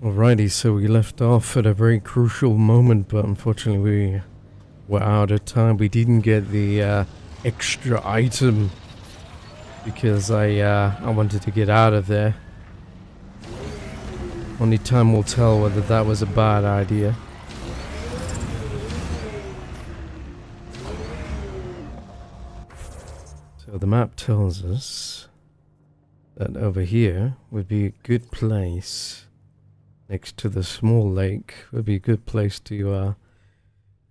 Alrighty, so we left off at a very crucial moment, but unfortunately we were out of time. We didn't get the extra item because I wanted to get out of there. Only time will tell whether that was a bad idea. So the map tells us that over here would be a good place. Next to the small lake would be a good place to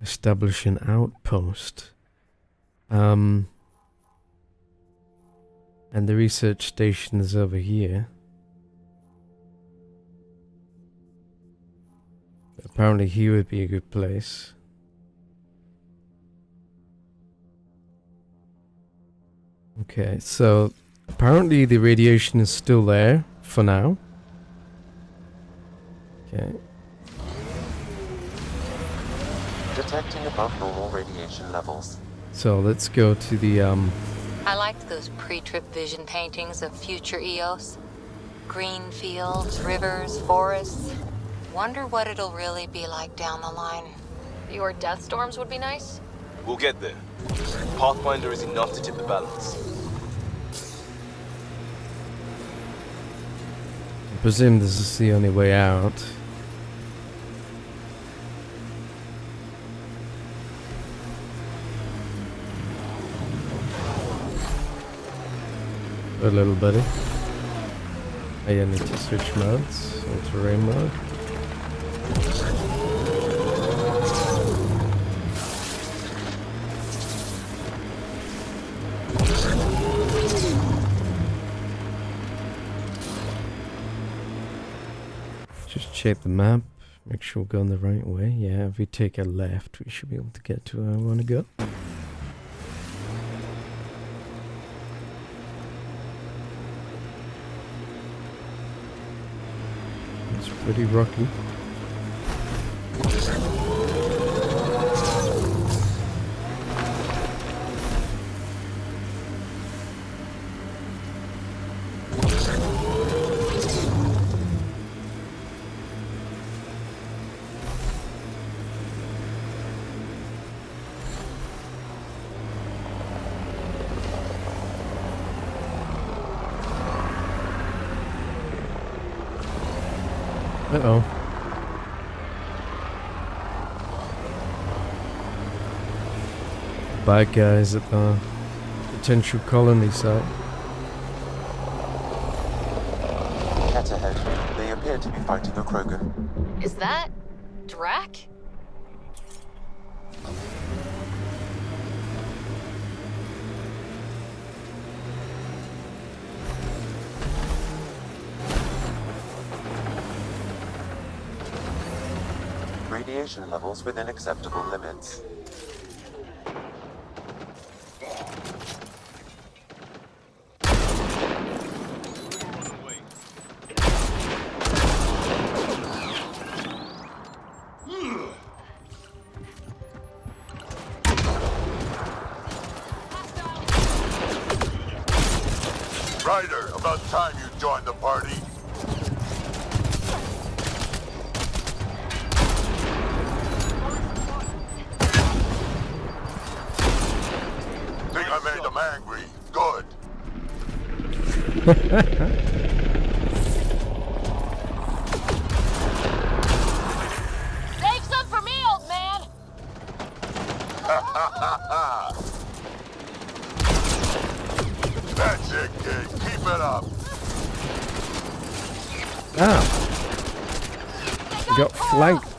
establish an outpost. And the research station is over here. Apparently here would be a good place. Okay, so apparently the radiation is still there for now. Okay. Detecting above normal radiation levels. So let's go to the I liked those pre-trip vision paintings of future Eos. Green fields, rivers, forests. Wonder what it'll really be like down the line. Your death storms would be nice? We'll get there. Pathfinder is enough to tip the balance. I presume this is the only way out. A little buddy. I need to switch modes. Terrain mode. Just check the map. Make sure we're going the right way. Yeah, if we take a left, we should be able to get to where I want to go. It's pretty rocky. Uh-oh. Bad guys at the potential colony site. Cat ahead. They appear to be fighting a Kroger. Is that... Drac? Radiation levels within acceptable limits. Ryder, about time you joined the party. Think I made them angry. Good. Save some for me, old man! That's it, kid. Keep it up. Ah! We got flanked.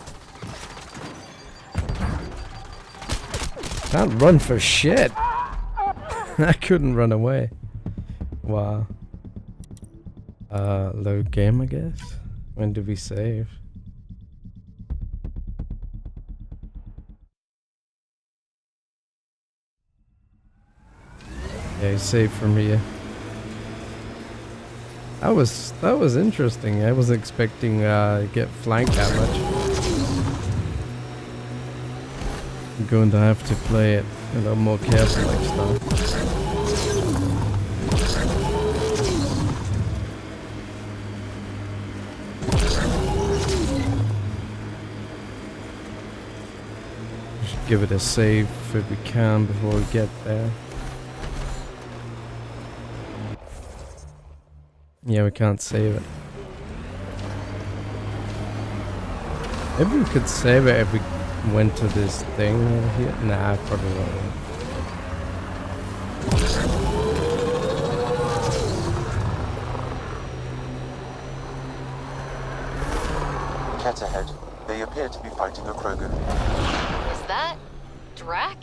Can't run for shit. I couldn't run away. Wow. Load game, I guess. When did we save? Yeah, you saved from here. That was interesting. I wasn't expecting to get flanked that much. I'm going to have to play it a little more careful next time. give it a save if we can before we get there. Yeah, we can't save it. Maybe we could save it if we went to this thing over here. Nah, probably not. Cat ahead. They appear to be fighting a Krogan. Is that Drac?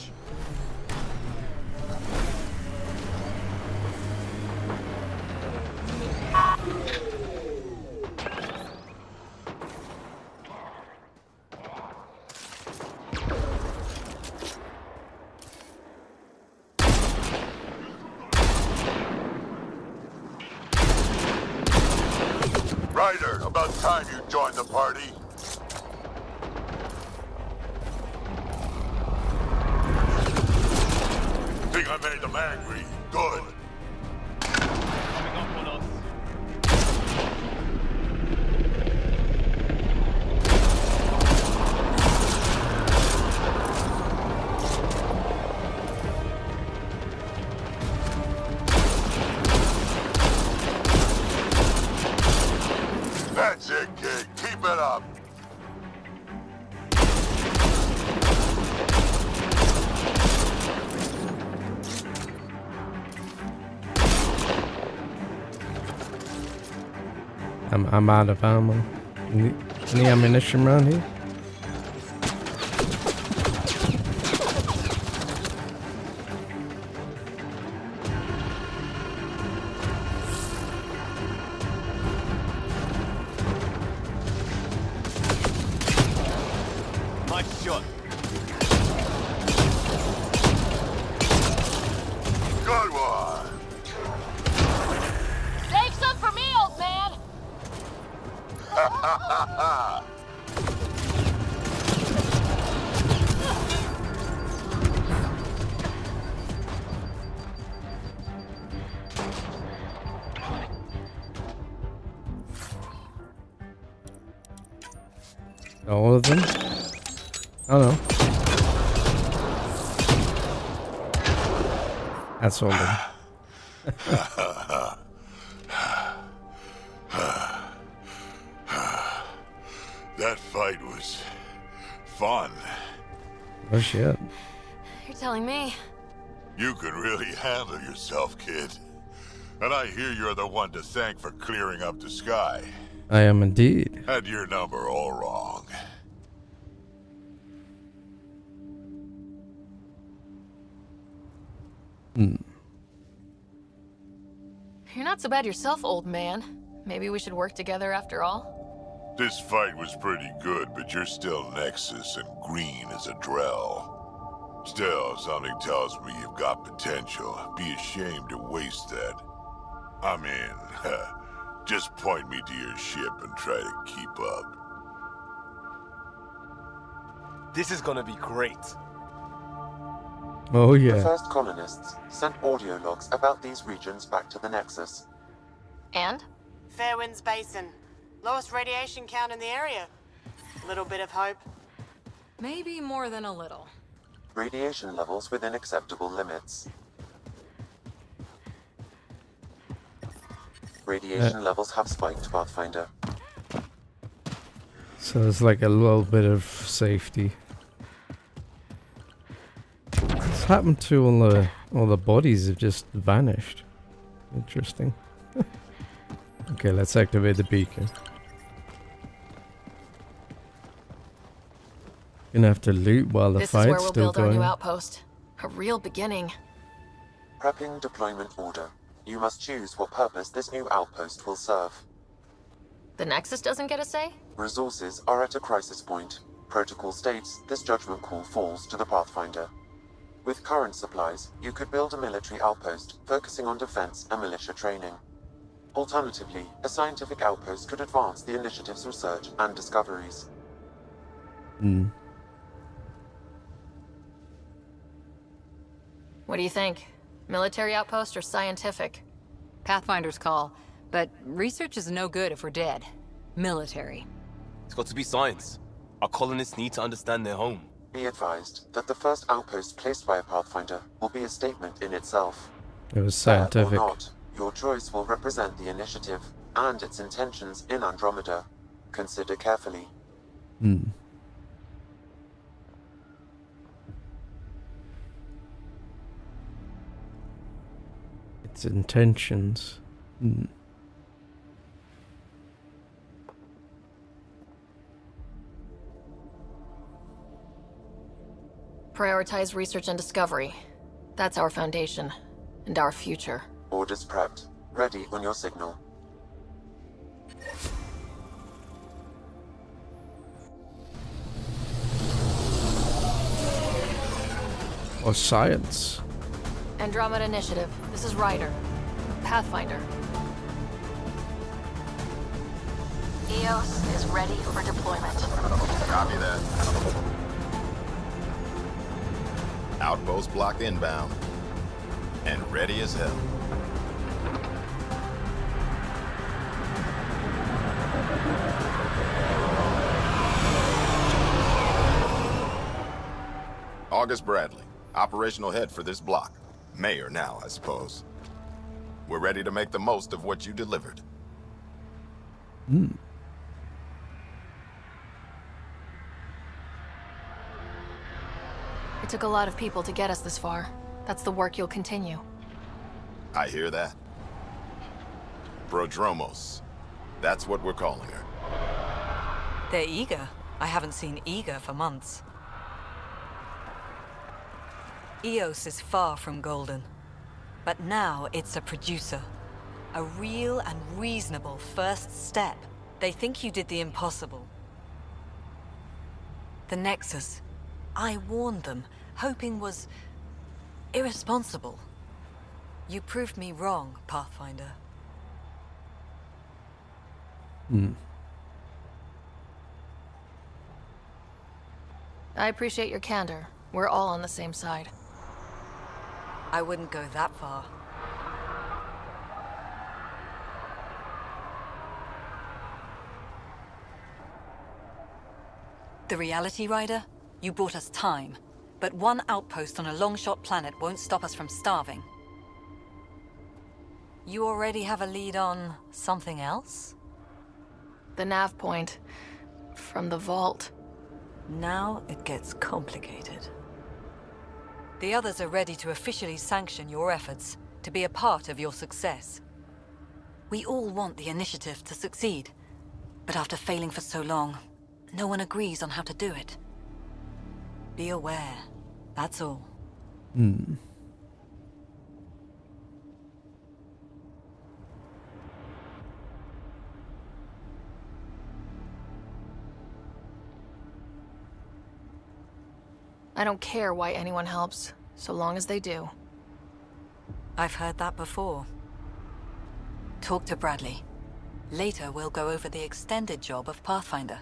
Ryder, about time you joined the party. Think I made them angry? Good. That's it, kid. Keep it up. I'm out of ammo. Any ammunition around here? Nice shot. Good one. Save some for me, old man! All of them? Oh no. That's all of them. That fight was fun. Oh shit. You're telling me. You can really handle yourself, kid. And I hear you're the one to thank for clearing up the sky. I am indeed. Had your number all wrong. You're not so bad yourself, old man. Maybe we should work together after all? This fight was pretty good, but you're still Nexus and green as a Drell. Still, something tells me you've got potential. Be ashamed to waste that. I mean, just point me to your ship and try to keep up. This is gonna be great. Oh The yeah. first colonists sent audio logs about these regions back to the Nexus. And? Fairwinds Basin. Lowest radiation count in the area. Little bit of hope. Maybe more than a little. Radiation levels within acceptable limits. Radiation levels have spiked, Pathfinder. So there's like a little bit of safety. What's happened to all the bodies have just vanished? Interesting. Okay, let's activate the beacon. Gonna have to loot while the This is where fight's we'll still build our going. new outpost. A real beginning. Prepping deployment order. You must choose what purpose this new outpost will serve. The Nexus doesn't get a say? Resources are at a crisis point. Protocol states this judgment call falls to the Pathfinder. With current supplies, you could build a military outpost focusing on defense and militia training. Alternatively, a scientific outpost could advance the initiative's research and discoveries. What do you think? Military outpost or scientific? Pathfinder's call, but research is no good if we're dead. Military. It's got to be science. Our colonists need to understand their home. Be advised that the first outpost placed by a Pathfinder will be a statement in itself. It was Fair or scientific. not, your choice will represent the initiative and its intentions in Andromeda. Consider carefully. Hmm. Its intentions. Hmm. Prioritize research and discovery. That's our foundation. And our future. Orders prepped. Ready on your signal. Or science. Andromeda Initiative. This is Ryder. Pathfinder. EOS is ready for deployment. Copy that. Outpost block inbound. And ready as hell. August Bradley, operational head for this block. Mayor now, I suppose. We're ready to make the most of what you delivered. Hmm. It took a lot of people to get us this far. That's the work you'll continue. I hear that. Prodromos. That's what we're calling her. They're eager. I haven't seen eager for months. EOS is far from golden. But now it's a producer. A real and reasonable first step. They think you did the impossible. The Nexus. I warned them, hoping was irresponsible. You proved me wrong, Pathfinder. Hmm. I appreciate your candor. We're all on the same side. I wouldn't go that far. The reality, Rider? You bought us time. But one outpost on a long-shot planet won't stop us from starving. You already have a lead on something else? The nav point. From the vault. Now it gets complicated. The others are ready to officially sanction your efforts, to be a part of your success. We all want the initiative to succeed, but after failing for so long, no one agrees on how to do it. Be aware, that's all. Hmm. I don't care why anyone helps, so long as they do. I've heard that before. Talk to Bradley. Later, we'll go over the extended job of Pathfinder.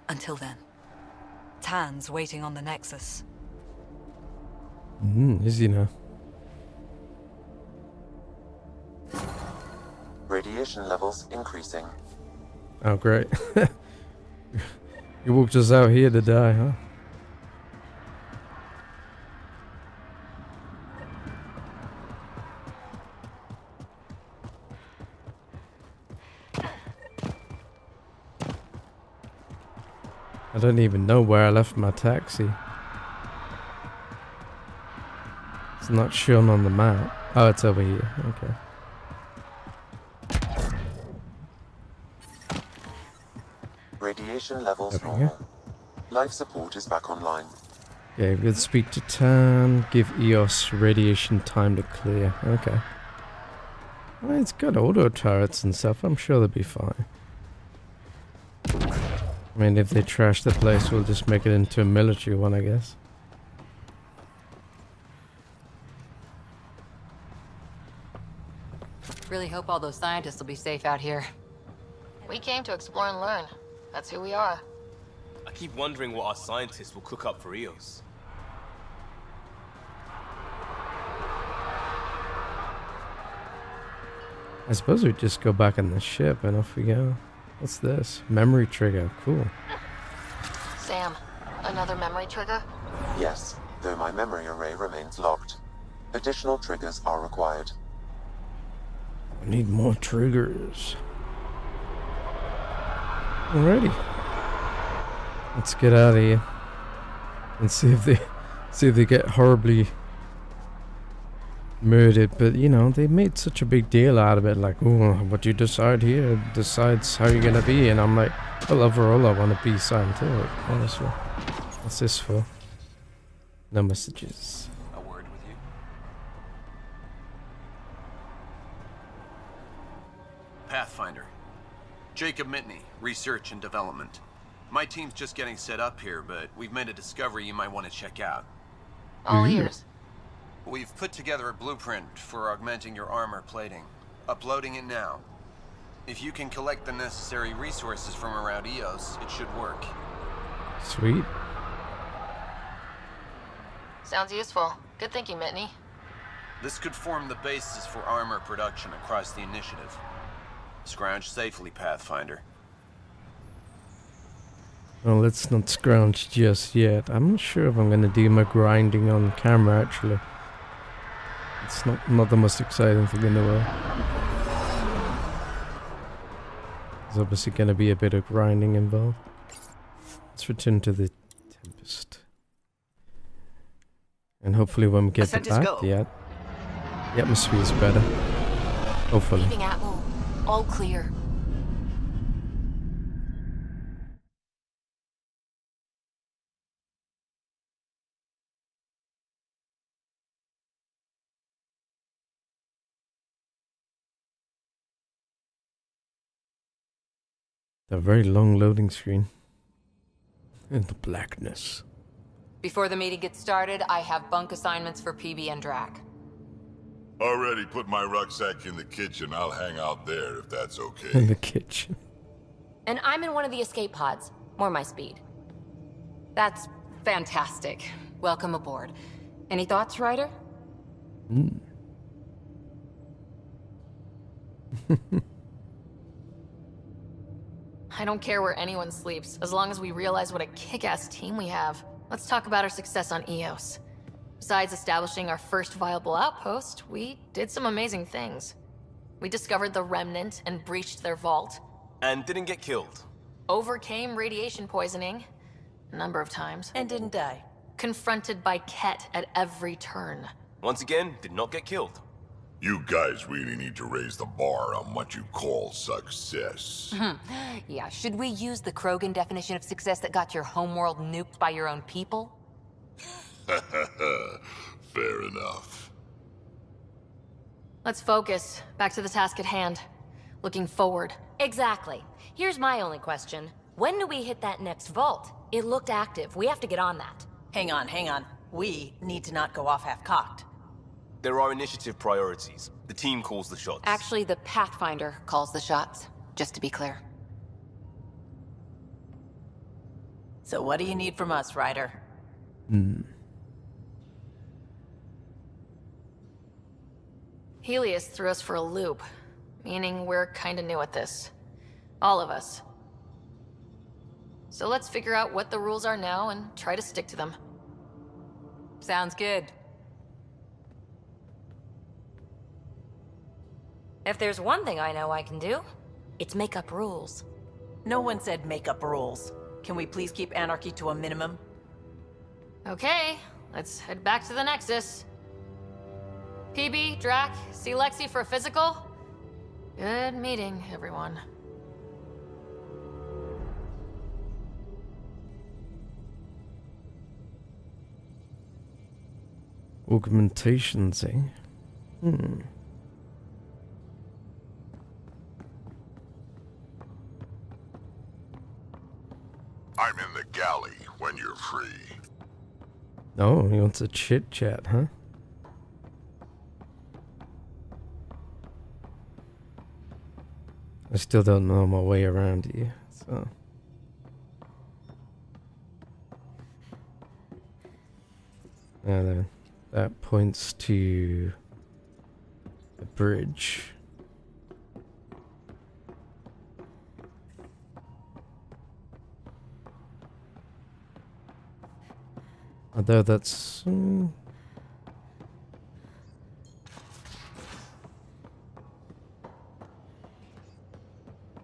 Until then, Tan's waiting on the Nexus. Is he now? Radiation levels increasing. Oh, great. You walked us out here to die, huh? I don't even know where I left my taxi. It's not shown on the map. Oh, it's over here. Okay. Radiation levels Okay. normal. Life support is back online. Okay, we'll speak to Tan. Give EOS radiation time to clear. Okay. Well, it's got auto turrets and stuff. I'm sure they'll be fine. I mean, if they trash the place, we'll just make it into a military one, I guess. Really hope all those scientists will be safe out here. We came to explore and learn. That's who we are. I keep wondering what our scientists will cook up for EOS. I suppose we just go back on the ship and off we go. What's this? Memory trigger. Cool. Sam, Another memory trigger? Yes, though my memory array remains locked. Additional triggers are required. I need more triggers. Alrighty. Let's get out of here. And see if they get horribly murdered. But you know, they made such a big deal out of it, like, oh, what you decide here decides how you're gonna be, and I'm like, well, overall I wanna be scientific, honestly. What's this for? No messages. A word with you? Pathfinder. Jacob Mitney, Research and Development. My team's just getting set up here, but we've made a discovery you might want to check out. All ears. We've put together a blueprint for augmenting your armor plating. Uploading it now. If you can collect the necessary resources from around EOS, it should work. Sweet. Sounds useful. Good thinking, Mitney. This could form the basis for armor production across the initiative. Scrounge safely, Pathfinder. Well, let's not scrounge just yet. I'm not sure if I'm gonna do my grinding on camera, actually. It's not the most exciting thing in the world. There's obviously gonna be a bit of grinding involved. Let's return to the Tempest. And hopefully when we get to that, the atmosphere is better. Hopefully. Leaving Atmo. All clear. A very long loading screen. And the blackness. Before the meeting gets started, I have bunk assignments for PB and Drac. Already put my rucksack in the kitchen. I'll hang out there if that's In okay. the kitchen. And I'm in one of the escape pods. More my speed. That's fantastic. Welcome aboard. Any thoughts, Ryder? I don't care where anyone sleeps, as long as we realize what a kick-ass team we have. Let's talk about our success on EOS. Besides establishing our first viable outpost, we did some amazing things. We discovered the Remnant and breached their vault. And didn't get killed. Overcame radiation poisoning a number of times. And didn't die. Confronted by Ket at every turn. Once again, did not get killed. You guys really need to raise the bar on what you call success. Yeah, should we use the Krogan definition of success that got your homeworld nuked by your own people? Fair enough. Let's focus. Back to the task at hand. Looking forward. Exactly. Here's my only question. When do we hit that next vault? It looked active. We have to get on that. Hang on. We need to not go off half-cocked. There are initiative priorities. The team calls the shots. Actually, the Pathfinder calls the shots, just to be clear. So what do you need from us, Ryder? Helios threw us for a loop, meaning we're kinda new at this. All of us. So let's figure out what the rules are now and try to stick to them. Sounds good. If there's one thing I know I can do, it's make up rules. No one said make up rules. Can we please keep anarchy to a minimum? Okay, let's head back to the Nexus. PB, Drac, see Lexi for a physical? Good meeting, everyone. Augmentations, eh? I'm in the galley when you're free. Oh, he wants a chit chat, huh? I still don't know my way around here, so. And then that points to the bridge. Although that's...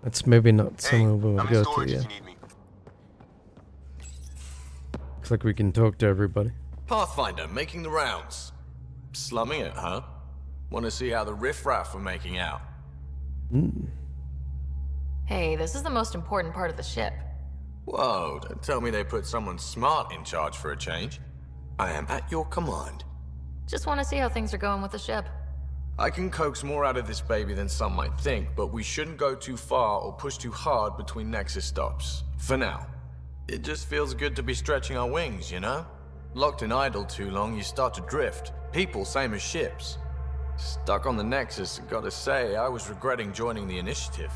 that's maybe not somewhere we want to go to yet. Looks like we can talk to everybody. Pathfinder, making the rounds. Slumming it, huh? Want to see how the riffraff are making out? Hey, this is the most important part of the ship. Whoa, don't tell me they put someone smart in charge for a change. I am at your command. Just want to see how things are going with the ship. I can coax more out of this baby than some might think, but we shouldn't go too far or push too hard between Nexus stops. For now. It just feels good to be stretching our wings, you know? Locked in idle too long, you start to drift. People, same as ships. Stuck on the Nexus, gotta say, I was regretting joining the initiative.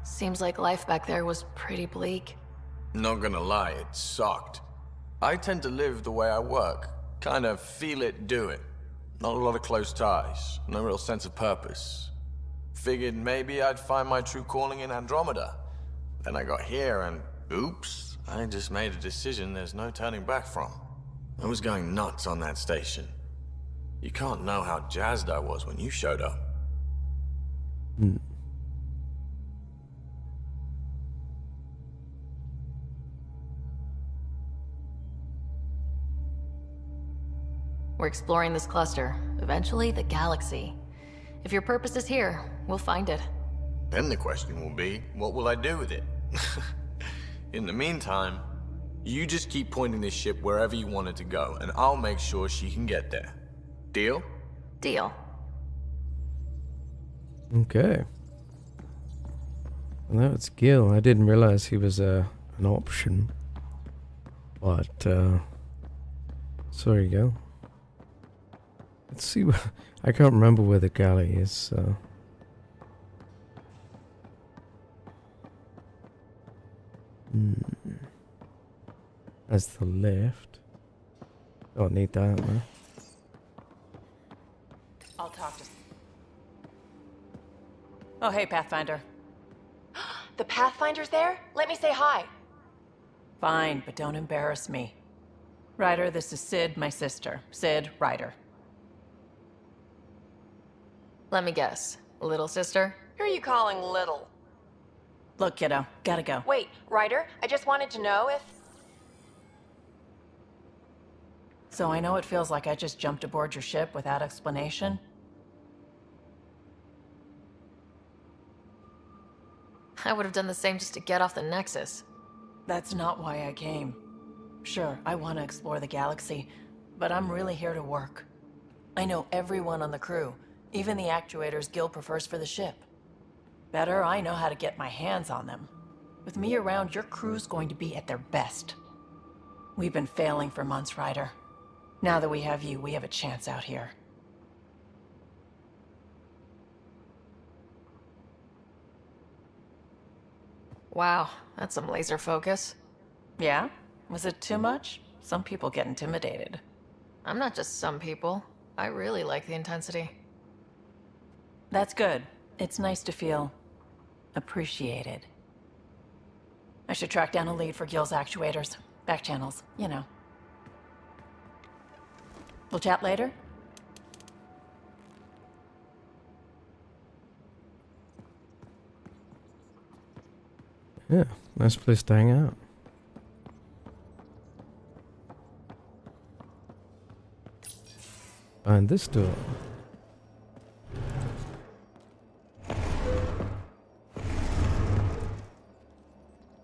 Seems like life back there was pretty bleak. Not gonna lie, it sucked. I tend to live the way I work. Kind of feel it, do it. Not a lot of close ties, no real sense of purpose. Figured maybe I'd find my true calling in Andromeda. Then I got here and, oops, I just made a decision there's no turning back from. I was going nuts on that station. You can't know how jazzed I was when you showed up. We're exploring this cluster, eventually the galaxy. If your purpose is here, we'll find it. Then the question will be, what will I do with it? In the meantime, you just keep pointing this ship wherever you want it to go, and I'll make sure she can get there. Deal? Deal. Okay. Well, that's Gil. I didn't realize he was an option. But, sorry, Gil. Let's see what... I can't remember where the galley is, so... That's the left. Don't need that, man. I'll talk to... Oh, hey, Pathfinder. The Pathfinder's there? Let me say hi. Fine, but don't embarrass me. Ryder, this is Sid, my sister. Sid, Ryder. Let me guess. Little sister? Who are you calling little? Look, kiddo, gotta go. Wait, Ryder, I just wanted to know if... So I know it feels like I just jumped aboard your ship without explanation. I would have done the same just to get off the Nexus. That's not why I came. Sure, I want to explore the galaxy, but I'm really here to work. I know everyone on the crew, even the actuators Gil prefers for the ship. Better, I know how to get my hands on them. With me around, your crew's going to be at their best. We've been failing for months, Ryder. Now that we have you, we have a chance out here. Wow, that's some laser focus. Yeah? Was it too much? Some people get intimidated. I'm not just some people. I really like the intensity. That's good. It's nice to feel appreciated. I should track down a lead for Gil's actuators. Back channels, you know. We'll chat later? Yeah, nice place to hang out. Find this door.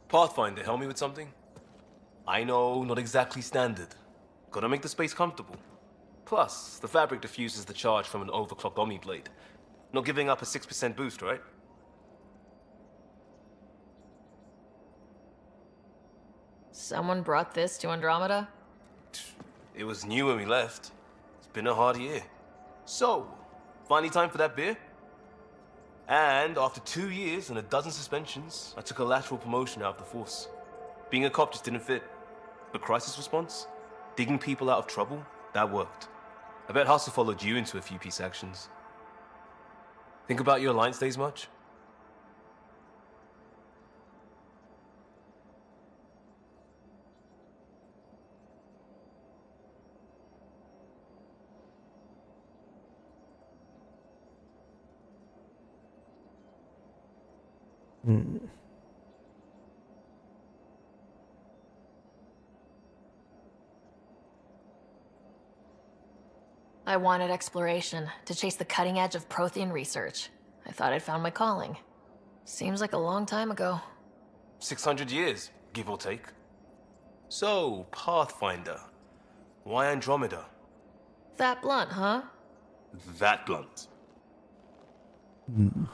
Pathfinder, help me with something? I know, not exactly standard. Gotta make the space comfortable. Plus, the fabric diffuses the charge from an overclocked Omni blade. Not giving up a 6% boost, right? Someone brought this to Andromeda? It was new when we left. It's been a hard year. So, finally time for that beer? And after 2 years and a dozen suspensions, I took a lateral promotion out of the force. Being a cop just didn't fit. But crisis response? Digging people out of trouble? That worked. I bet Hustle followed you into a few peace actions. Think about your Alliance days much? Hmm. I wanted exploration, to chase the cutting edge of Prothean research. I thought I'd found my calling. Seems like a long time ago. 600 years, give or take. So, Pathfinder. Why Andromeda? That blunt, huh? That blunt. Hmm.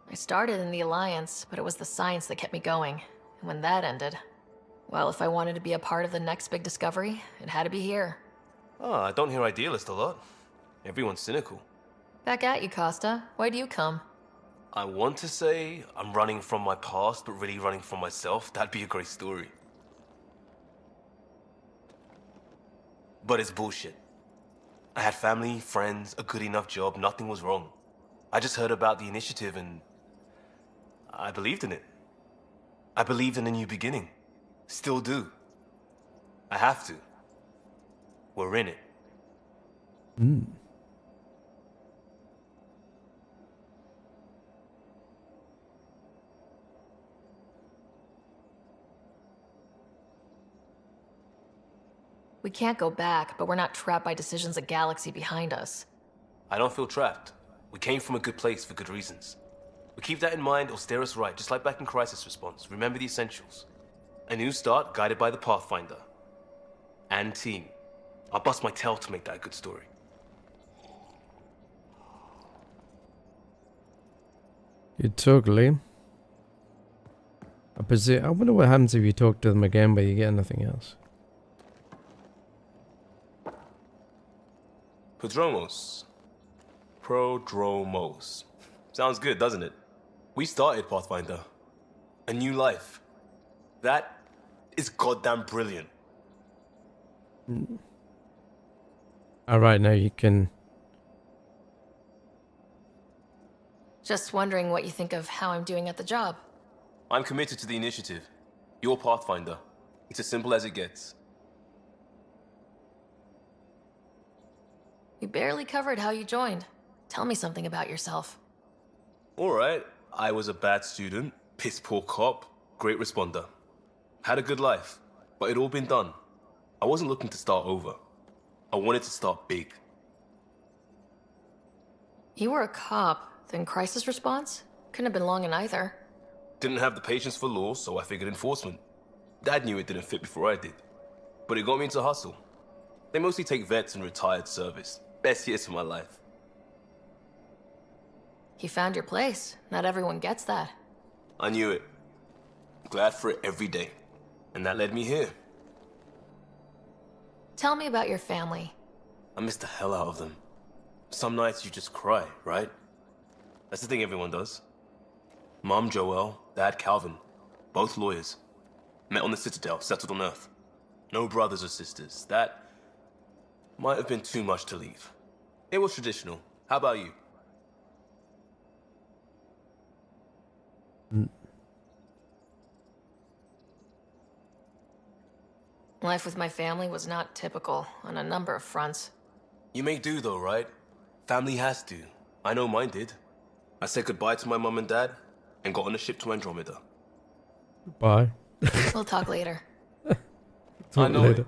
I started in the Alliance, but it was the science that kept me going. And when that ended, well, if I wanted to be a part of the next big discovery, it had to be here. Oh, I don't hear idealist a lot. Everyone's cynical. Back at you, Costa. Why'd you come? I want to say I'm running from my past, but really running from myself. That'd be a great story. But it's bullshit. I had family, friends, a good enough job, nothing was wrong. I just heard about the initiative and I believed in it. I believed in a new beginning. Still do. I have to. We're in it. Hmm. We can't go back, but we're not trapped by decisions a galaxy behind us. I don't feel trapped. We came from a good place for good reasons. We keep that in mind or steer us right, just like back in Crisis Response. Remember the essentials. A new start guided by the Pathfinder. And team. I'll bust my tail to make that a good story. Good talk, Liam. I wonder what happens if you talk to them again but you get nothing else. Prodromos. Sounds good, doesn't it? We started Pathfinder. A new life. That is goddamn brilliant. Alright, now you can... Just wondering what you think of how I'm doing at the job. I'm committed to the initiative. You're Pathfinder. It's as simple as it gets. You barely covered how you joined. Tell me something about yourself. Alright, I was a bad student, piss poor cop, great responder. Had a good life, but it'd all been done. I wasn't looking to start over. I wanted to start big. You were a cop, then crisis response? Couldn't have been long in either. Didn't have the patience for law, so I figured enforcement. Dad knew it didn't fit before I did. But it got me into hustle. They mostly take vets and retired service. Best years of my life. You found your place. Not everyone gets that. I knew it. Glad for it every day. And that led me here. Tell me about your family. I miss the hell out of them. Some nights you just cry, right? That's the thing everyone does. Mom Joelle, Dad Calvin. Both lawyers. Met on the Citadel, settled on Earth. No brothers or sisters. That might have been too much to leave. It was traditional. How about you? Life with my family was not typical on a number of fronts. You may do though, right? Family has to. I know mine did. I said goodbye to my mom and dad and got on a ship to Andromeda. Bye. We'll talk later. I know it.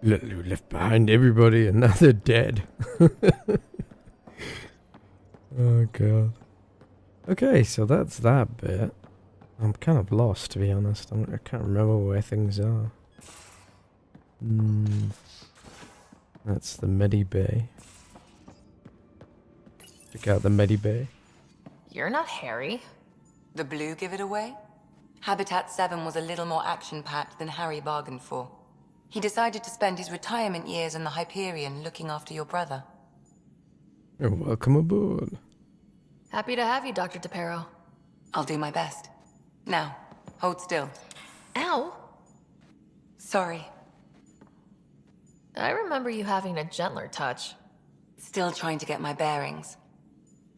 You left behind everybody and now they're dead. Oh god. Okay, so that's that bit. I'm kind of lost, to be honest. I can't remember where things are. That's the Medi Bay. Check out the Medi Bay. You're not Harry. The blue give it away? Habitat 7 was a little more action-packed than Harry bargained for. He decided to spend his retirement years in the Hyperion looking after your brother. You're welcome aboard. Happy to have you, Dr. DePero. I'll do my best. Now, hold still. Ow! Sorry. I remember you having a gentler touch. Still trying to get my bearings.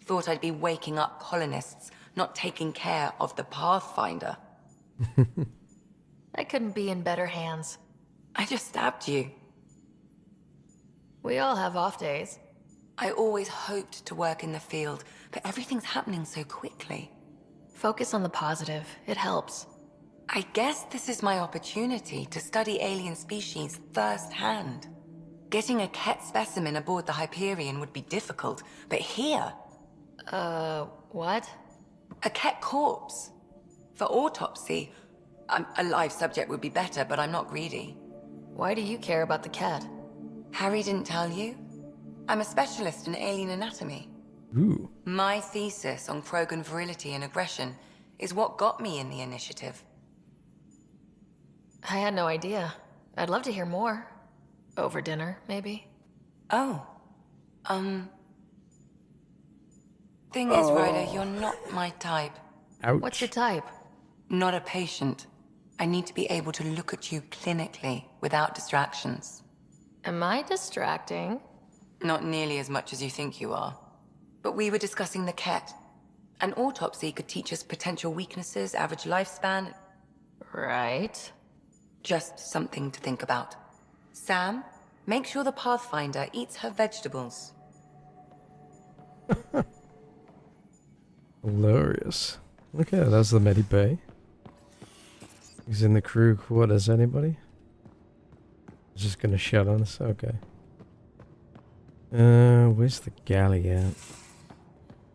Thought I'd be waking up colonists, not taking care of the Pathfinder. I couldn't be in better hands. I just stabbed you. We all have off days. I always hoped to work in the field, but everything's happening so quickly. Focus on the positive. It helps. I guess this is my opportunity to study alien species firsthand. Getting a Ket specimen aboard the Hyperion would be difficult, but here... what? A Ket corpse. For autopsy, a live subject would be better, but I'm not greedy. Why do you care about the Ket? Harry didn't tell you? I'm a specialist in alien anatomy. Ooh. My thesis on Krogan virility and aggression is what got me in the initiative. I had no idea. I'd love to hear more. Over dinner, maybe? Oh. Thing is, Ryder, you're not my type. Ouch. What's your type? Not a patient. I need to be able to look at you clinically without distractions. Am I distracting? Not nearly as much as you think you are. But we were discussing the Ket. An autopsy could teach us potential weaknesses, average lifespan. Right. Just something to think about. Sam, make sure the Pathfinder eats her vegetables. Hilarious. Okay, that's the Medi Bay. He's in the crew quarters, anybody? Just gonna shout on us? Okay. Where's the galley at?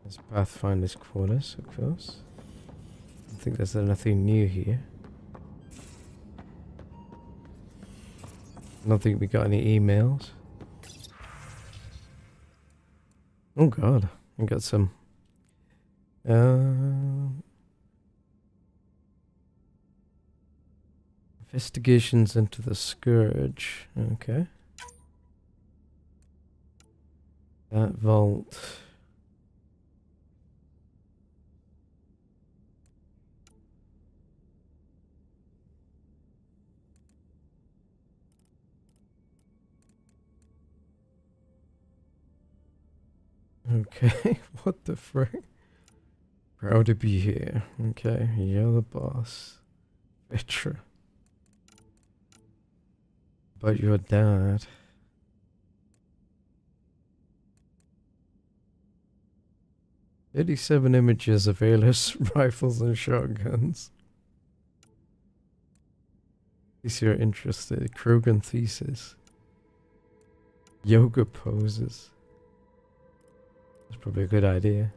There's Pathfinder's quarters, of course. I think there's nothing new here. I don't think we got any emails. Oh god, I got some. Investigations into the Scourge. Okay. That vault. Okay, what the frick? Proud to be here. Okay, you're the boss. Vetra. But your dad. "87 images of ALS rifles and shotguns. If you're interested, Krogan thesis. Yoga poses. That's probably a good idea.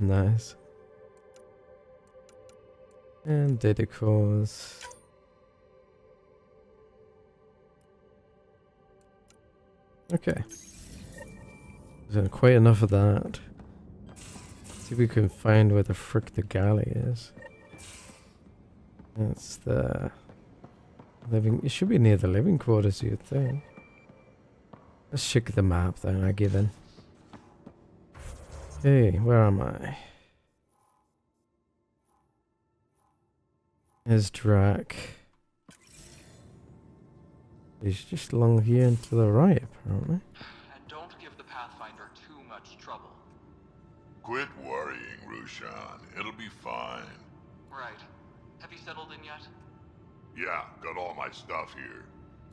Nice. And data cores. Okay. There's quite enough of that. See if we can find where the frick the galley is. That's the living. It should be near the living quarters, you'd think. Let's check the map then, I give in. Hey, where am I? There's Drac. He's just along here and to the right, apparently. And don't give the Pathfinder too much trouble. Quit worrying, Rushan. It'll be fine. Right. Have you settled in yet? Yeah, got all my stuff here.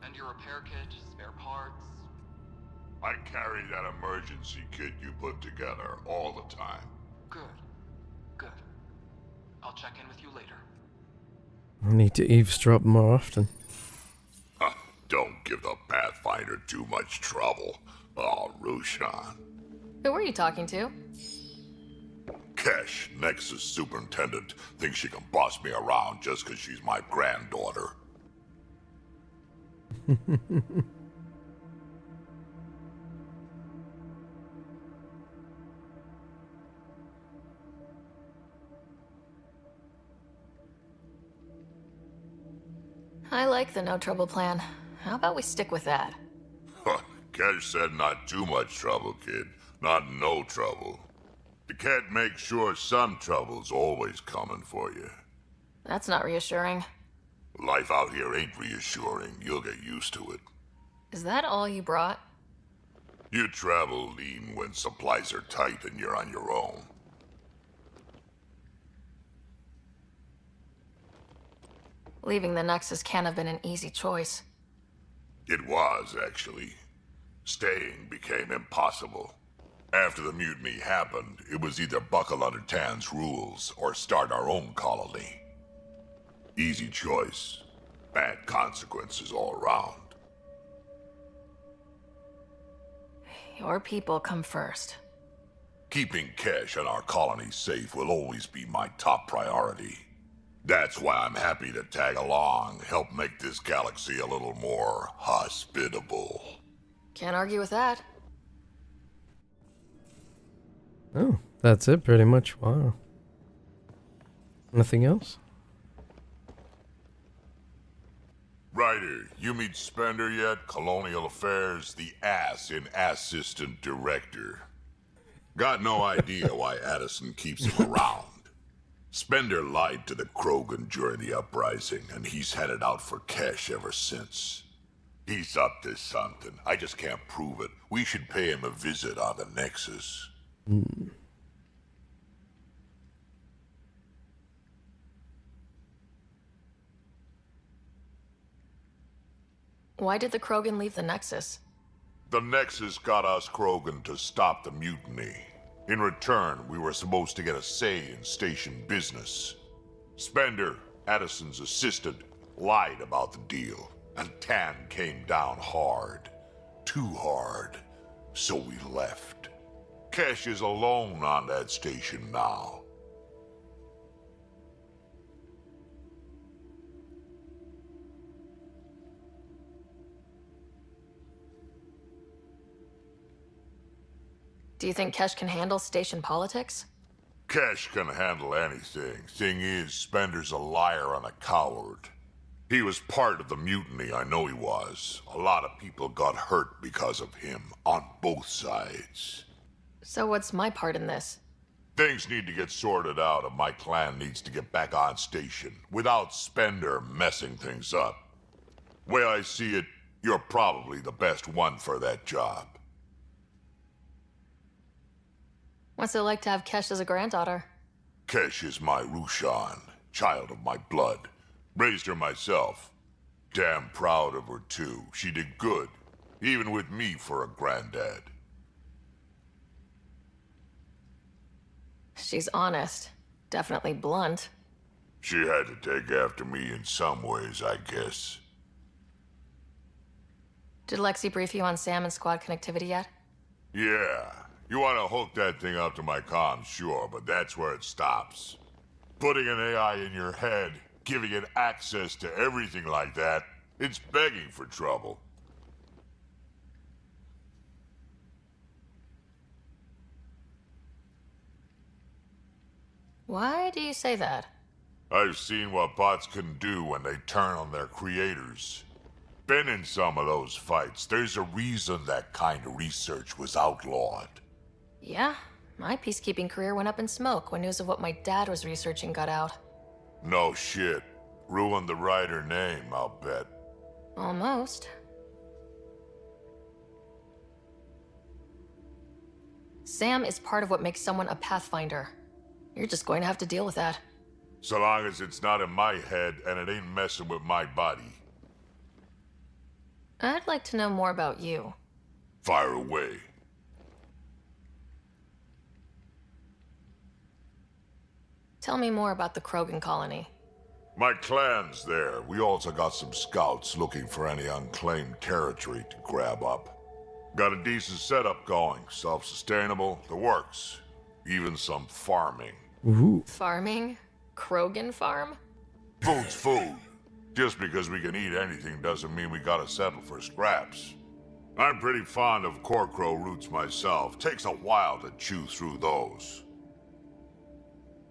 And your repair kit, spare parts? I carry that emergency kit you put together all the time. Good. Good. I'll check in with you later. I need to eavesdrop more often. Don't give the Pathfinder too much trouble. Oh, Rushan. Who were you talking to? Kesh, Nexus superintendent, thinks she can boss me around just because she's my granddaughter. I like the no trouble plan. How about we stick with that? Kesh said not too much trouble, kid. Not no trouble. You can't make sure some trouble's always coming for you. That's not reassuring. Life out here ain't reassuring. You'll get used to it. Is that all you brought? You travel lean when supplies are tight and you're on your own. Leaving the Nexus can't have been an easy choice. It was, actually. Staying became impossible. After the mutiny happened, it was either buckle under Tan's rules or start our own colony. Easy choice. Bad consequences all around. Your people come first. Keeping Kesh and our colony safe will always be my top priority. That's why I'm happy to tag along, help make this galaxy a little more hospitable. Can't argue with that. Oh, that's it pretty much. Wow. Nothing else? Ryder, you meet Spender yet? Colonial Affairs, the ass in Assistant Director. Got no idea why Addison keeps him around. Spender lied to the Krogan during the uprising, and he's headed out for Kesh ever since. He's up to something. I just can't prove it. We should pay him a visit on the Nexus. Why did the Krogan leave the Nexus? The Nexus got us Krogan to stop the mutiny. In return, we were supposed to get a say in station business. Spender, Addison's assistant, lied about the deal, and Tan came down hard. Too hard. So we left. Kesh is alone on that station now. Do you think Kesh can handle station politics? Kesh can handle anything. Thing is, Spender's a liar and a coward. He was part of the mutiny, I know he was. A lot of people got hurt because of him, on both sides. So what's my part in this? Things need to get sorted out and my clan needs to get back on station, without Spender messing things up. Way I see it, you're probably the best one for that job. What's it like to have Kesh as a granddaughter? Kesh is my Rushan, child of my blood. Raised her myself. Damn proud of her too. She did good, even with me for a granddad. She's honest. Definitely blunt. She had to take after me in some ways, I guess. Did Lexi brief you on Sam and squad connectivity yet? Yeah. You want to hook that thing up to my comms, sure, but that's where it stops. Putting an AI in your head, giving it access to everything like that, it's begging for trouble. Why do you say that? I've seen what bots can do when they turn on their creators. Been in some of those fights. There's a reason that kind of research was outlawed. Yeah, my peacekeeping career went up in smoke when news of what my dad was researching got out. No shit. Ruined the Ryder name, I'll bet. Almost. Sam is part of what makes someone a Pathfinder. You're just going to have to deal with that. So long as it's not in my head and it ain't messing with my body. I'd like to know more about you. Fire away. Tell me more about the Krogan colony. My clan's there. We also got some scouts looking for any unclaimed territory to grab up. Got a decent setup going. Self-sustainable, the works. Even some farming. Ooh. Farming? Krogan farm? Food's food. Just because we can eat anything doesn't mean we gotta settle for scraps. I'm pretty fond of Corcrow roots myself. Takes a while to chew through those.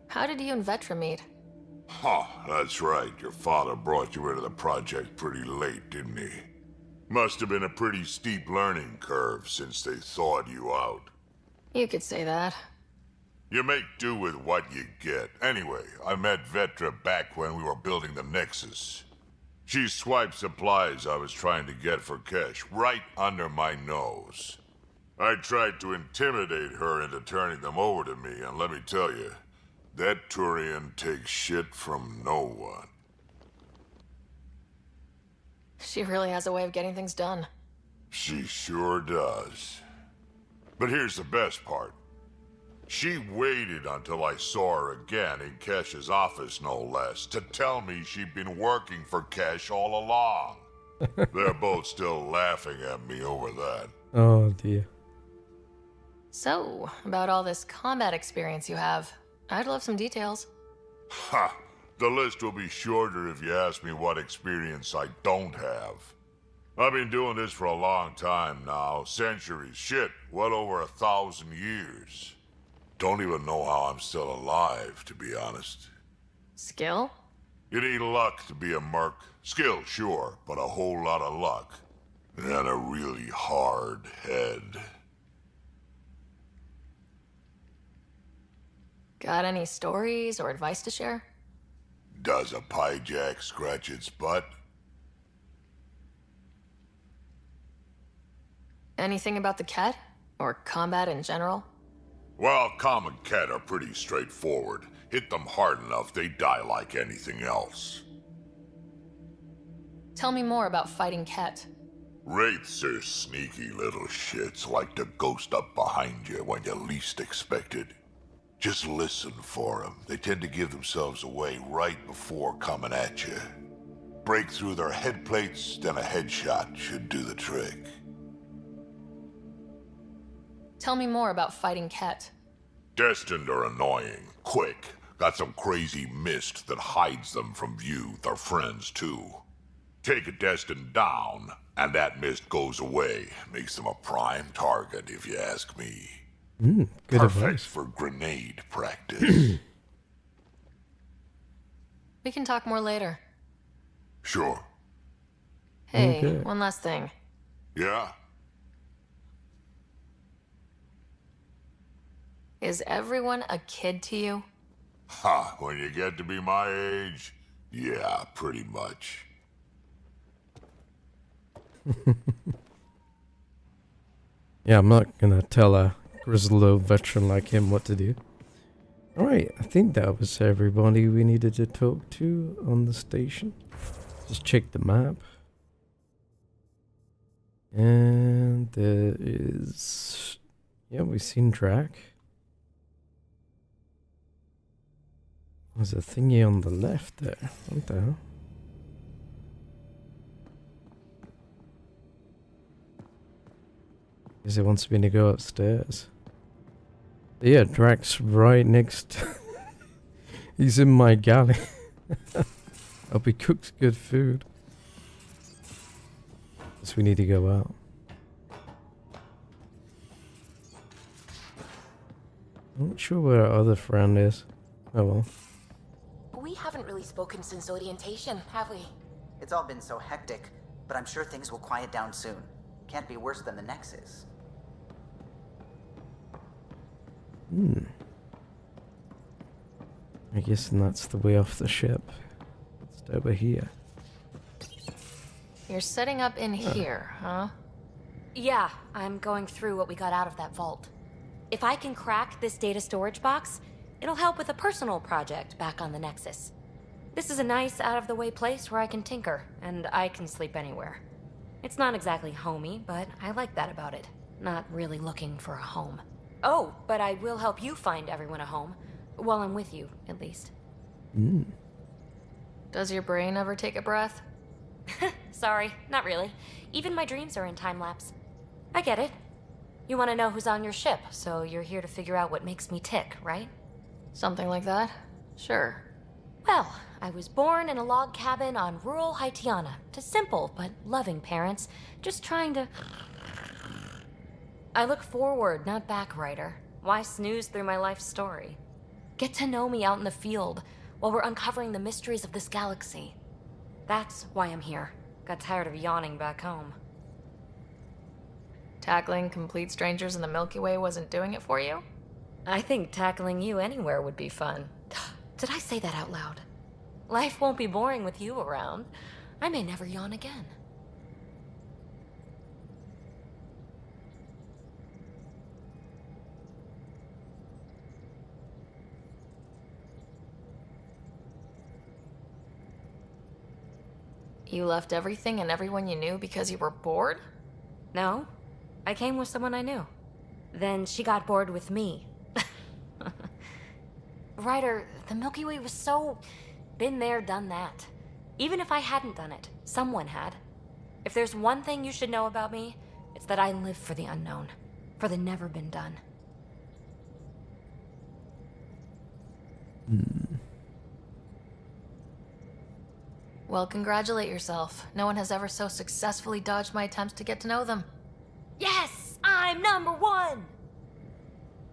How did you and Vetra meet? Huh, that's right. Your father brought you into the project pretty late, didn't he? Must have been a pretty steep learning curve since they thawed you out. You could say that. You make do with what you get. Anyway, I met Vetra back when we were building the Nexus. She swiped supplies I was trying to get for cash right under my nose. I tried to intimidate her into turning them over to me, and let me tell you, that Turian takes shit from no one. She really has a way of getting things done. She sure does. But here's the best part. She waited until I saw her again in Kesh's office, no less, to tell me she'd been working for Kesh all along. They're both still laughing at me over that. Oh dear. So, about all this combat experience you have, I'd love some details. Ha! The list will be shorter if you ask me what experience I don't have. I've been doing this for a long time now, centuries, shit, well over 1,000 years. Don't even know how I'm still alive, to be honest. Skill? You need luck to be a merc. Skill, sure, but a whole lot of luck. And a really hard head. Got any stories or advice to share? Does a pie jack scratch its butt? Anything about the Ket? Or combat in general? Well, common Ket are pretty straightforward. Hit them hard enough, they die like anything else. Tell me more about fighting Ket. Wraiths are sneaky little shits, like to ghost up behind you when you least expect it. Just listen for them. They tend to give themselves away right before coming at you. Break through their head plates, then a headshot should do the trick. Tell me more about fighting Ket. Destined are annoying, quick. Got some crazy mist that hides them from view, their friends too. Take a Destined down, and that mist goes away. Makes them a prime target, if you ask me. Good Perfect advice. for grenade practice. We can talk more later. Sure. Hey, Okay. one last thing. Yeah? Is everyone a kid to you? Ha, when you get to be my age, yeah, pretty much. Yeah, I'm not gonna tell a grizzled old veteran like him what to do. Alright, I think that was everybody we needed to talk to on the station. Just check the map. And there is... yeah, we've seen Drac. There's a thingy on the left there. What the hell? Guess it wants me to go upstairs. Yeah, Drac's right next. He's in my galley. Hope he cooks good food. Guess we need to go out. I'm not sure where our other friend is. Oh well. We haven't really spoken since orientation, have we? It's all been so hectic, but I'm sure things will quiet down soon. Can't be worse than the Nexus. I guess that's the way off the ship. It's over here. You're setting up in here, huh? Yeah, I'm going through what we got out of that vault. If I can crack this data storage box, it'll help with a personal project back on the Nexus. This is a nice, out-of-the-way place where I can tinker, and I can sleep anywhere. It's not exactly homey, but I like that about it. Not really looking for a home. Oh, but I will help you find everyone a home. While I'm with you, at least. Does your brain ever take a breath? Sorry, not really. Even my dreams are in time-lapse. I get it. You want to know who's on your ship, so you're here to figure out what makes me tick, right? Something like that? Sure. Well, I was born in a log cabin on rural Haitiana to simple but loving parents, just trying to... I look forward, not back, writer. Why snooze through my life story? Get to know me out in the field while we're uncovering the mysteries of this galaxy. That's why I'm here. Got tired of yawning back home. Tackling complete strangers in the Milky Way wasn't doing it for you? I think tackling you anywhere would be fun. Did I say that out loud? Life won't be boring with you around. I may never yawn again. You left everything and everyone you knew because you were bored? No, I came with someone I knew. Then she got bored with me. Ryder, the Milky Way was so... been there, done that. Even if I hadn't done it, someone had. If there's one thing you should know about me, it's that I live for the unknown. For the never been done. Well, congratulate yourself. No one has ever so successfully dodged my attempts to get to know them. Yes! I'm #1!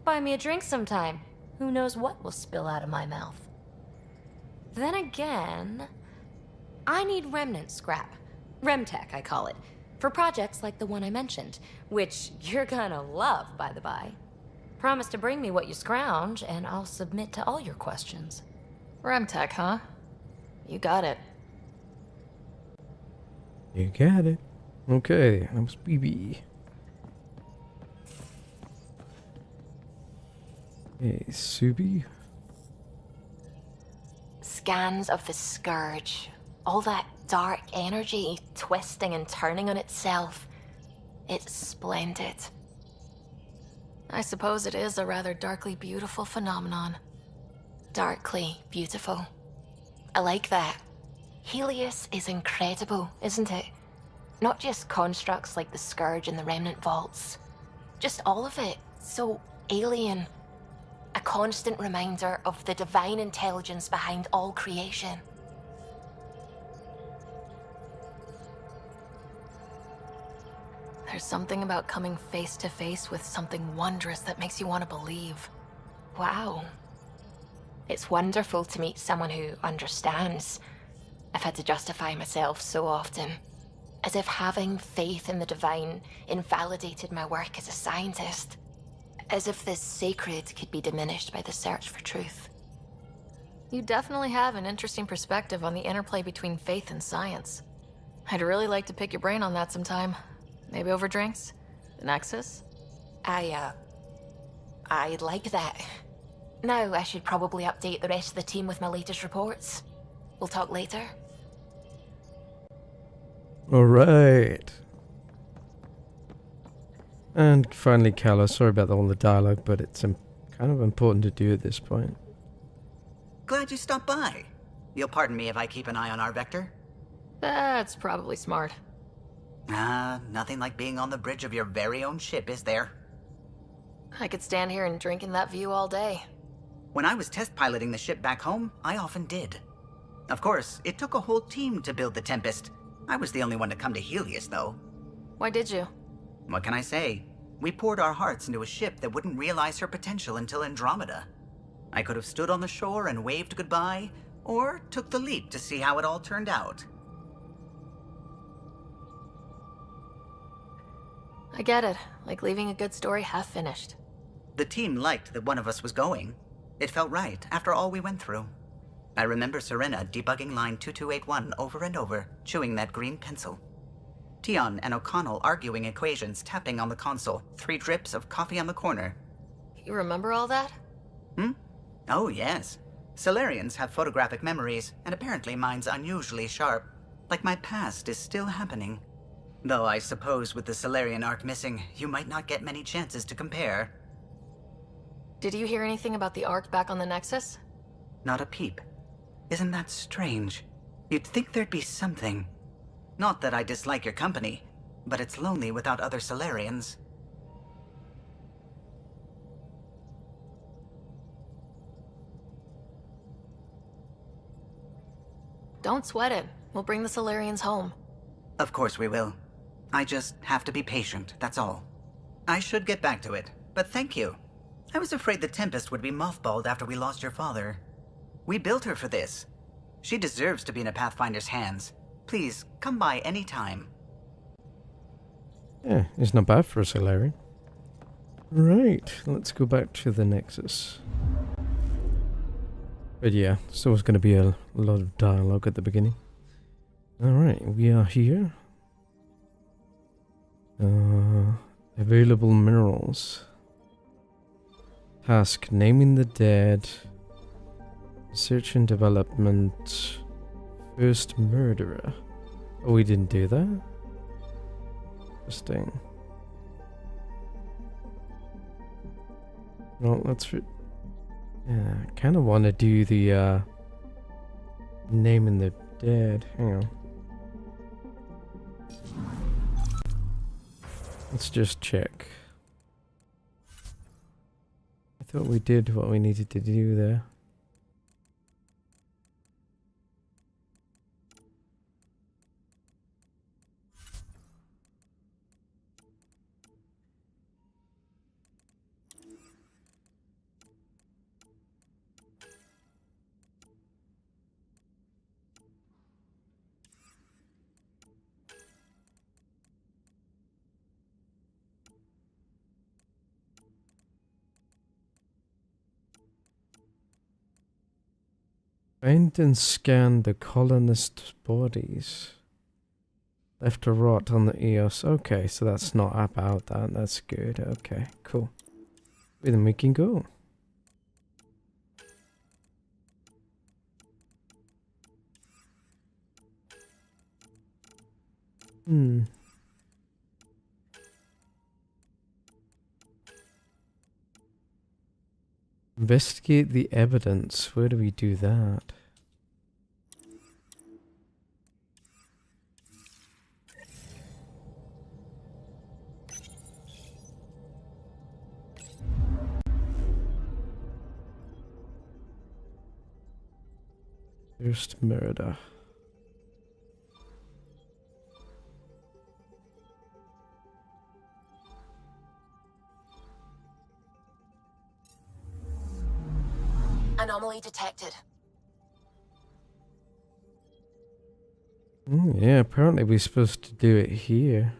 Buy me a drink sometime. Who knows what will spill out of my mouth. Then again, I need remnant scrap. Remtech, I call it. For projects like the one I mentioned, which you're gonna love, by the by. Promise to bring me what you scrounge, and I'll submit to all your questions. Remtech, huh? You got it. You got it. Okay, that was BB. Hey, Subi. Scans of the Scourge. All that dark energy twisting and turning on itself. It's splendid. I suppose it is a rather darkly beautiful phenomenon. Darkly beautiful. I like that. Helios is incredible, isn't it? Not just constructs like the Scourge and the Remnant Vaults. Just all of it. So alien. A constant reminder of the divine intelligence behind all creation. There's something about coming face to face with something wondrous that makes you want to believe. Wow. It's wonderful to meet someone who understands. I've had to justify myself so often. As if having faith in the divine invalidated my work as a scientist. As if the sacred could be diminished by the search for truth. You definitely have an interesting perspective on the interplay between faith and science. I'd really like to pick your brain on that sometime. Maybe over drinks? The Nexus? I'd like that. Now I should probably update the rest of the team with my latest reports. We'll talk later. Alright. And finally, Calla. Sorry about all the dialogue, but it's kind of important to do at this point. Glad you stopped by. You'll pardon me if I keep an eye on our vector? That's probably smart. Nothing like being on the bridge of your very own ship, is there? I could stand here and drink in that view all day. When I was test piloting the ship back home, I often did. Of course, it took a whole team to build the Tempest. I was the only one to come to Helios, though. Why did you? What can I say? We poured our hearts into a ship that wouldn't realize her potential until Andromeda. I could have stood on the shore and waved goodbye, or took the leap to see how it all turned out. I get it. Like leaving a good story half finished. The team liked that one of us was going. It felt right, after all we went through. I remember Serena debugging line 2281 over and over, chewing that green pencil. Tion and O'Connell arguing equations, tapping on the console, 3 drips of coffee on the corner. You remember all that? Oh, yes. Solarians have photographic memories, and apparently mine's unusually sharp. Like my past is still happening. Though I suppose with the Solarian arc missing, you might not get many chances to compare. Did you hear anything about the arc back on the Nexus? Not a peep. Isn't that strange? You'd think there'd be something. Not that I dislike your company, but it's lonely without other Solarians. Don't sweat it. We'll bring the Solarians home. Of course we will. I just have to be patient, that's all. I should get back to it, but thank you. I was afraid the Tempest would be mothballed after we lost your father. We built her for this. She deserves to be in a Pathfinder's hands. Please, come by any time. Yeah, it's not bad for a Solarian. Right, let's go back to the Nexus. But yeah, there's always going to be a lot of dialogue at the beginning. Alright, we are here. Available minerals. Task, naming the dead. Research and development. First murderer. Oh, we didn't do that? Interesting. Well, let's... yeah, I kind of want to do the, naming the dead. Hang on. Let's just check. I thought we did what we needed to do there. Find and scan the colonists' bodies. Left to rot on the EOS. Okay, so that's not about that. That's good. Okay, cool. Then we can go. Investigate the evidence. Where do we do that? First murder. Anomaly detected. Yeah, apparently we're supposed to do it here.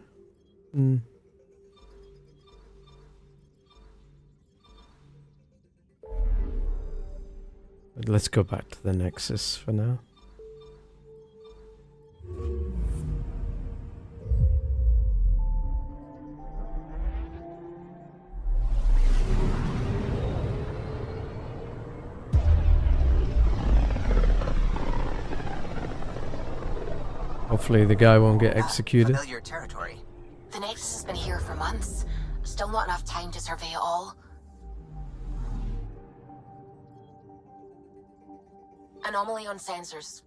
But let's go back to the Nexus for now. Hopefully the guy won't get executed. Familiar territory. The Nexus has been here for months. Still not enough time to survey it all. Anomaly on sensors.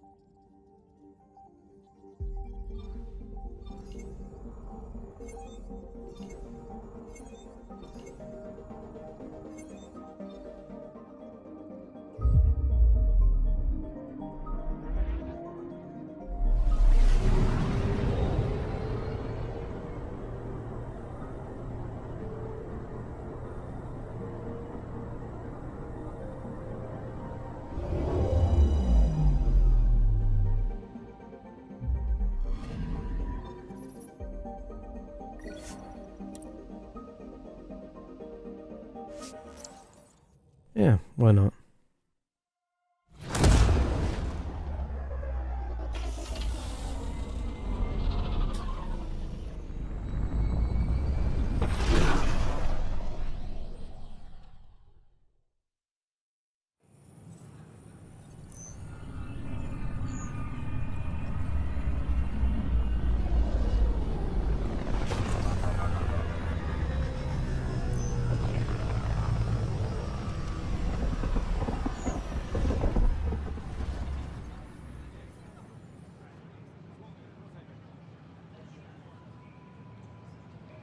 Yeah, why not?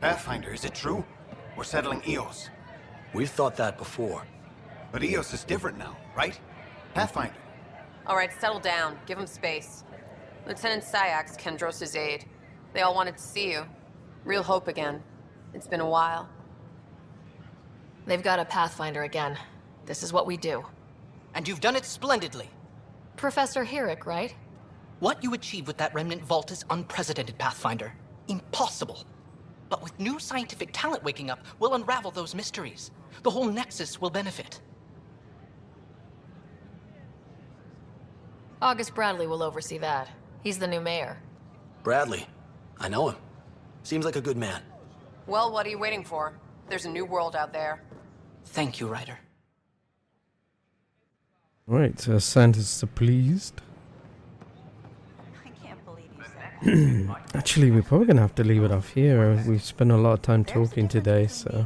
Pathfinder, is it true? We're settling EOS. We've thought that before. But EOS is different now, right? Pathfinder. All right, settle down. Give him space. Lieutenant Syak's Kendros' aide. They all wanted to see you. Real hope again. It's been a while. They've got a Pathfinder again. This is what we do. And you've done it splendidly. Professor Herrick, right? What you achieved with that remnant vault is unprecedented, Pathfinder. Impossible. But with new scientific talent waking up, we'll unravel those mysteries. The whole Nexus will benefit. August Bradley will oversee that. He's the new mayor. Bradley. I know him. Seems like a good man. Well, what are you waiting for? There's a new world out there. Thank you, Ryder. Right, scientists are pleased. I can't believe you said that. Actually, we're probably gonna have to leave it off here. We've spent a lot of time talking today, so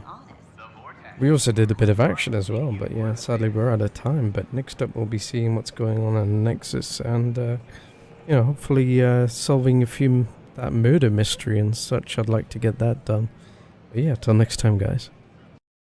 we also did a bit of action as well. But yeah, sadly we're out of time. But next up, we'll be seeing what's going on in Nexus, and you know, hopefully solving a few that murder mystery and such. I'd like to get that done. But yeah, till next time, guys.